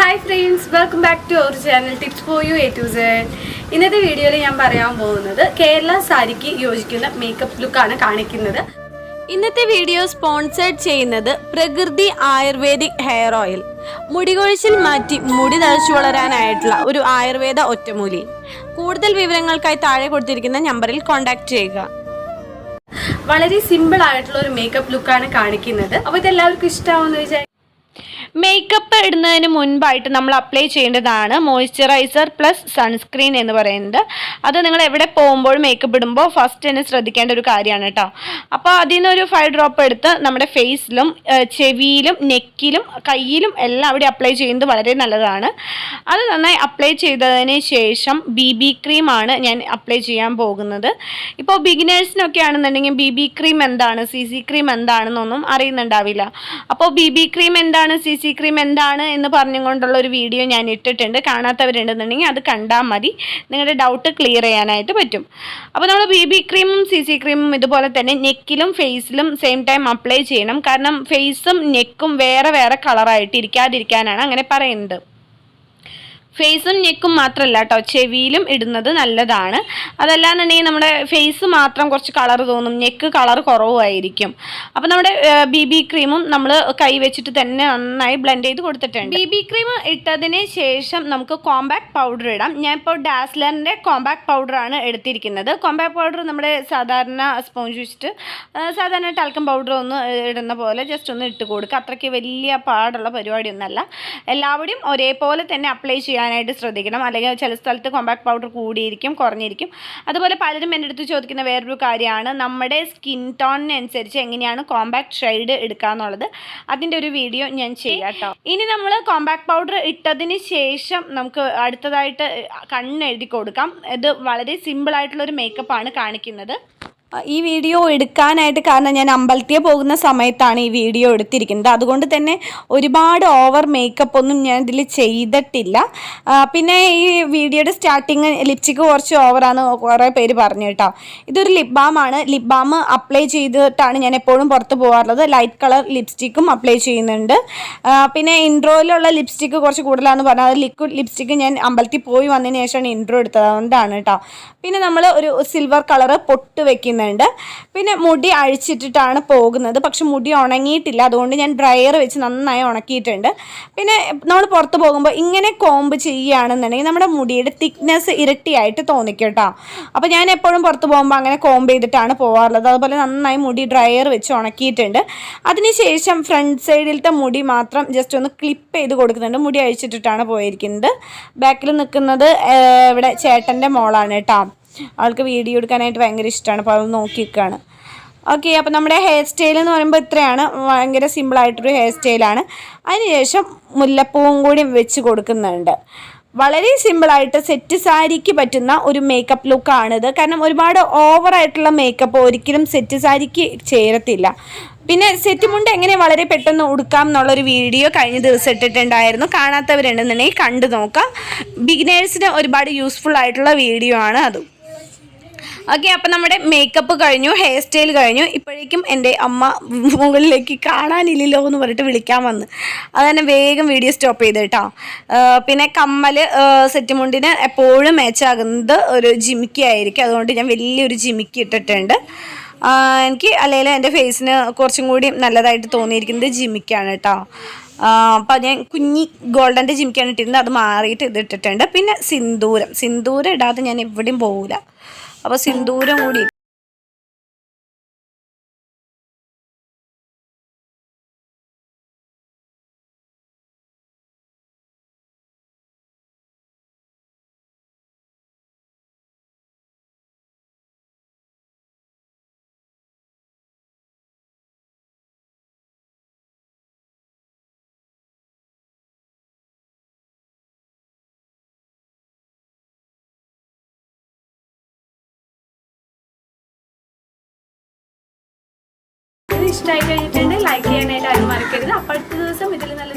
Hi friends, welcome back to our channel Tips for You A to Z. ഇന്നത്തെ വീഡിയോയിൽ ഞാൻ പറയാൻ പോകുന്നത് കേരള സാരിക്ക് യോജിക്കുന്ന മേക്കപ്പ് ലുക്കാണ് കാണിക്കുന്നത്. ഇന്നത്തെ വീഡിയോ സ്പോൺസർഡ് ചെയ്യുന്നത് പ്രകൃതി ആയുർവേദിക് ഹെയർ ഓയിൽ. മുടികൊഴിച്ചിൽ മാറ്റി മുടി തഴച്ചു വളരാനായിട്ടുള്ള ഒരു ആയുർവേദ ഒറ്റമൂലി. കൂടുതൽ വിവരങ്ങൾക്കായി താഴെ കൊടുത്തിരിക്കുന്ന നമ്പറിൽ കോൺടാക്ട് ചെയ്യുക. വളരെ സിമ്പിൾ ആയിട്ടുള്ള ഒരു മേക്കപ്പ് ലുക്കാണ് കാണിക്കുന്നത്. അപ്പോൾ ഇതെല്ലാവർക്കും ഇഷ്ടമാവുമെന്ന് വിചാരിക്കുന്നു. മേക്കപ്പ് ഇടുന്നതിന് മുൻപായിട്ട് നമ്മൾ അപ്ലൈ ചെയ്യേണ്ടതാണ് മോയ്സ്ചറൈസർ പ്ലസ് സൺസ്ക്രീൻ എന്ന് പറയുന്നത്. അത് നിങ്ങൾ എവിടെ പോകുമ്പോൾ മേക്കപ്പ് ഇടുമ്പോൾ ഫസ്റ്റ് തന്നെ ശ്രദ്ധിക്കേണ്ട ഒരു കാര്യമാണ് കേട്ടോ. അപ്പോൾ അതിൽ നിന്നൊരു 5 ഡ്രോപ്പ് എടുത്ത് നമ്മുടെ ഫേസിലും ചെവിയിലും നെക്കിലും കയ്യിലും എല്ലാം അവിടെ അപ്ലൈ ചെയ്യുന്നത് വളരെ നല്ലതാണ്. അത് നന്നായി അപ്ലൈ ചെയ്തതിന് ശേഷം BB ക്രീമാണ് ഞാൻ അപ്ലൈ ചെയ്യാൻ പോകുന്നത്. ഇപ്പോൾ ബിഗിനേഴ്സിനൊക്കെ ആണെന്നുണ്ടെങ്കിൽ BB ക്രീം എന്താണ്, CC ക്രീം എന്താണെന്നൊന്നും അറിയുന്നുണ്ടാവില്ല. അപ്പോൾ BB ക്രീം എന്താണ്, CC ക്രീം എന്താണ് എന്ന് പറഞ്ഞുകൊണ്ടുള്ള ഒരു വീഡിയോ ഞാൻ ഇട്ടിട്ടുണ്ട്. കാണാത്തവരുണ്ടെന്നുണ്ടെങ്കിൽ അത് കണ്ടാൽ മതി, നിങ്ങളുടെ ഡൗട്ട് ക്ലിയർ ചെയ്യാനായിട്ട് പറ്റും. അപ്പോൾ നമ്മൾ BB ക്രീമും CC ക്രീമും ഇതുപോലെ തന്നെ നെക്കിലും ഫേസിലും സെയിം ടൈം അപ്ലൈ ചെയ്യണം. കാരണം ഫേസും നെക്കും വേറെ വേറെ കളറായിട്ട് ഇരിക്കാതിരിക്കാനാണ് അങ്ങനെ പറയുന്നത്. ഫേസും നെക്കും മാത്രമല്ല കേട്ടോ, ചെവിയിലും ഇടുന്നത് നല്ലതാണ്. അതല്ലാന്നുണ്ടെങ്കിൽ നമ്മുടെ ഫേസ് മാത്രം കുറച്ച് കളർ തോന്നും, നെക്ക് കളർ കുറവായിരിക്കും. അപ്പോൾ നമ്മുടെ BB ക്രീമും നമ്മൾ കൈ വെച്ചിട്ട് തന്നെ നന്നായി ബ്ലെൻഡ് ചെയ്ത് കൊടുത്തിട്ടുണ്ട്. BB ക്രീം ഇട്ടതിന് ശേഷം നമുക്ക് കോമ്പാക്ട് പൗഡർ ഇടാം. ഞാൻ ഇപ്പോൾ ഡാസ്ലറിൻ്റെ കോമ്പാക്ട് പൗഡറാണ് എടുത്തിരിക്കുന്നത്. കോമ്പാക്ട് പൗഡർ നമ്മുടെ സാധാരണ സ്പോഞ്ച് വെച്ചിട്ട് സാധാരണ ടാൽക്കം പൗഡർ ഒന്ന് ഇടുന്ന പോലെ ജസ്റ്റ് ഒന്ന് ഇട്ട് കൊടുക്കുക. അത്രയ്ക്ക് വലിയ പാടുള്ള പരിപാടിയൊന്നുമല്ല. എല്ലാവരും ഒരേപോലെ തന്നെ അപ്ലൈ ചെയ്യാൻ ശ്രദ്ധിക്കണം. അല്ലെങ്കിൽ ചില സ്ഥലത്ത് കോമ്പാക്ട് പൗഡർ കൂടിയിരിക്കും, കുറഞ്ഞിരിക്കും. അതുപോലെ പലരും എൻ്റെ അടുത്ത് ചോദിക്കുന്ന വേറൊരു കാര്യമാണ് നമ്മുടെ സ്കിൻ ടോണിനനുസരിച്ച് എങ്ങനെയാണ് കോമ്പാക്ട് ഷെയ്ഡ് എടുക്കുക എന്നുള്ളത്. അതിൻ്റെ ഒരു വീഡിയോ ഞാൻ ചെയ്യാം കേട്ടോ. ഇനി നമ്മൾ കോമ്പാക്ട് പൗഡർ ഇട്ടതിന് ശേഷം നമുക്ക് അടുത്തതായിട്ട് കണ്ണെഴുതി കൊടുക്കാം. ഇത് വളരെ സിമ്പിളായിട്ടുള്ളൊരു മേക്കപ്പാണ് കാണിക്കുന്നത്. ഈ വീഡിയോ എടുക്കാനായിട്ട് കാരണം ഞാൻ അമ്പലത്തിൽ പോകുന്ന സമയത്താണ് ഈ വീഡിയോ എടുത്തിരിക്കുന്നത്. അതുകൊണ്ട് തന്നെ ഒരുപാട് ഓവർ മേക്കപ്പ് ഒന്നും ഞാൻ ഇതിൽ ചെയ്തിട്ടില്ല. പിന്നെ ഈ വീഡിയോയുടെ സ്റ്റാർട്ടിങ് ലിപ്സ്റ്റിക്ക് കുറച്ച് ഓവറാണ് കുറേ പേര് പറഞ്ഞു കേട്ടോ. ഇതൊരു ലിപ് ബാമാണ്. ലിപ് ബാം അപ്ലൈ ചെയ്തിട്ടാണ് ഞാൻ എപ്പോഴും പുറത്ത് പോകാറുള്ളത്. ലൈറ്റ് കളർ ലിപ്സ്റ്റിക്കും അപ്ലൈ ചെയ്യുന്നുണ്ട്. പിന്നെ ഇൻട്രോയിലുള്ള ലിപ്സ്റ്റിക്ക് കുറച്ച് കൂടുതലാണെന്ന് പറഞ്ഞാൽ അത് ലിക്വിഡ് ലിപ്സ്റ്റിക്ക് ഞാൻ അമ്പലത്തിൽ പോയി വന്നതിന് ശേഷമാണ് ഇൻട്രോ എടുത്തത്, അതുകൊണ്ടാണ് കേട്ടോ. പിന്നെ നമ്മൾ ഒരു സിൽവർ കളറ് പൊട്ട് വെക്കുന്ന ണ്ട്. പിന്നെ മുടി അഴിച്ചിട്ടിട്ടാണ് പോകുന്നത്. പക്ഷെ മുടി ഉണങ്ങിയിട്ടില്ല, അതുകൊണ്ട് ഞാൻ ഡ്രയർ വെച്ച് നന്നായി ഉണക്കിയിട്ടുണ്ട്. പിന്നെ നമ്മൾ പുറത്ത് പോകുമ്പോൾ ഇങ്ങനെ കോമ്പ് ചെയ്യുകയാണെന്നുണ്ടെങ്കിൽ നമ്മുടെ മുടിയുടെ തിക്നെസ് ഇരട്ടിയായിട്ട് തോന്നിക്കും കേട്ടോ. അപ്പോൾ ഞാൻ എപ്പോഴും പുറത്ത് പോകുമ്പോൾ അങ്ങനെ കോമ്പ് ചെയ്തിട്ടാണ് പോകാറുള്ളത്. അതുപോലെ നന്നായി മുടി ഡ്രയർ വെച്ച് ഉണക്കിയിട്ടുണ്ട്. അതിനുശേഷം ഫ്രണ്ട് സൈഡിലത്തെ മുടി മാത്രം ജസ്റ്റ് ഒന്ന് ക്ലിപ്പ് ചെയ്ത് കൊടുക്കുന്നുണ്ട്. മുടി അഴിച്ചിട്ടിട്ടാണ് പോയിരിക്കുന്നത്. ബാക്കിൽ നിൽക്കുന്നത് ഇവിടെ ചേട്ടൻ്റെ മോളാണ് കേട്ടോ. ആൾക്ക് വീഡിയോ എടുക്കാനായിട്ട് ഭയങ്കര ഇഷ്ടമാണ്. അപ്പോൾ അത് നോക്കി നിൽക്കുകയാണ്. ഓക്കെ, അപ്പോൾ നമ്മുടെ ഹെയർ സ്റ്റൈൽ എന്ന് പറയുമ്പോൾ ഇത്രയാണ്. ഭയങ്കര സിമ്പിളായിട്ടൊരു ഹെയർ സ്റ്റൈലാണ്. അതിനുശേഷം മുല്ലപ്പൂവും കൂടി വെച്ച് കൊടുക്കുന്നുണ്ട്. വളരെ സിമ്പിളായിട്ട് സെറ്റ് സാരിക്ക് പറ്റുന്ന ഒരു മേക്കപ്പ് ലുക്കാണിത്. കാരണം ഒരുപാട് ഓവറായിട്ടുള്ള മേക്കപ്പ് ഒരിക്കലും സെറ്റ് സാരിക്ക് ചേരത്തില്ല. പിന്നെ സെറ്റ് മുണ്ട് എങ്ങനെ വളരെ പെട്ടെന്ന് ഉടുക്കാം എന്നുള്ളൊരു വീഡിയോ കഴിഞ്ഞ ദിവസം ഇട്ടിട്ടുണ്ടായിരുന്നു. കാണാത്തവരുണ്ടെന്നുണ്ടെങ്കിൽ കണ്ടു നോക്കാം. ബിഗിനേഴ്സിന് ഒരുപാട് യൂസ്ഫുൾ ആയിട്ടുള്ള വീഡിയോ ആണ് അതും. ഓക്കെ, അപ്പം നമ്മുടെ മേക്കപ്പ് കഴിഞ്ഞു, ഹെയർ സ്റ്റൈൽ കഴിഞ്ഞു. ഇപ്പോഴേക്കും എൻ്റെ അമ്മ മുകളിലേക്ക് കാണാനില്ലല്ലോ എന്ന് പറഞ്ഞിട്ട് വിളിക്കാൻ വന്ന്. അത് തന്നെ വേഗം വീഡിയോ സ്റ്റോപ്പ് ചെയ്ത് കേട്ടോ. പിന്നെ കമ്മൽ സെറ്റ് മുണ്ടിന് എപ്പോഴും മാച്ചാകുന്നത് ഒരു ജിമിക്കി ആയിരിക്കും. അതുകൊണ്ട് ഞാൻ വലിയൊരു ജിമിക്കി ഇട്ടിട്ടുണ്ട്. എനിക്ക് അല്ലെങ്കിൽ എൻ്റെ ഫേസിന് കുറച്ചും കൂടി നല്ലതായിട്ട് തോന്നിയിരിക്കുന്നത് ജിമിക്കാണ് കേട്ടോ. അപ്പോൾ ഞാൻ കുഞ്ഞി ഗോൾഡൻ്റെ ജിമിക്കാണ് ഇട്ടിരുന്നത്. അത് മാറിയിട്ട് ഇതിട്ടിട്ടുണ്ട്. പിന്നെ സിന്ദൂരം ഇടാതെ ഞാൻ എവിടെയും പോകില്ല. അപ്പോൾ സിന്ദൂരം കൂടി ഇഷ്ടമായി കഴിഞ്ഞിട്ടുണ്ട് ലൈക്ക് ചെയ്യാനായിട്ട് ആരും മറക്കരുത്. അപ്പോൾ അടുത്ത ദിവസം ഇതിൽ നല്ല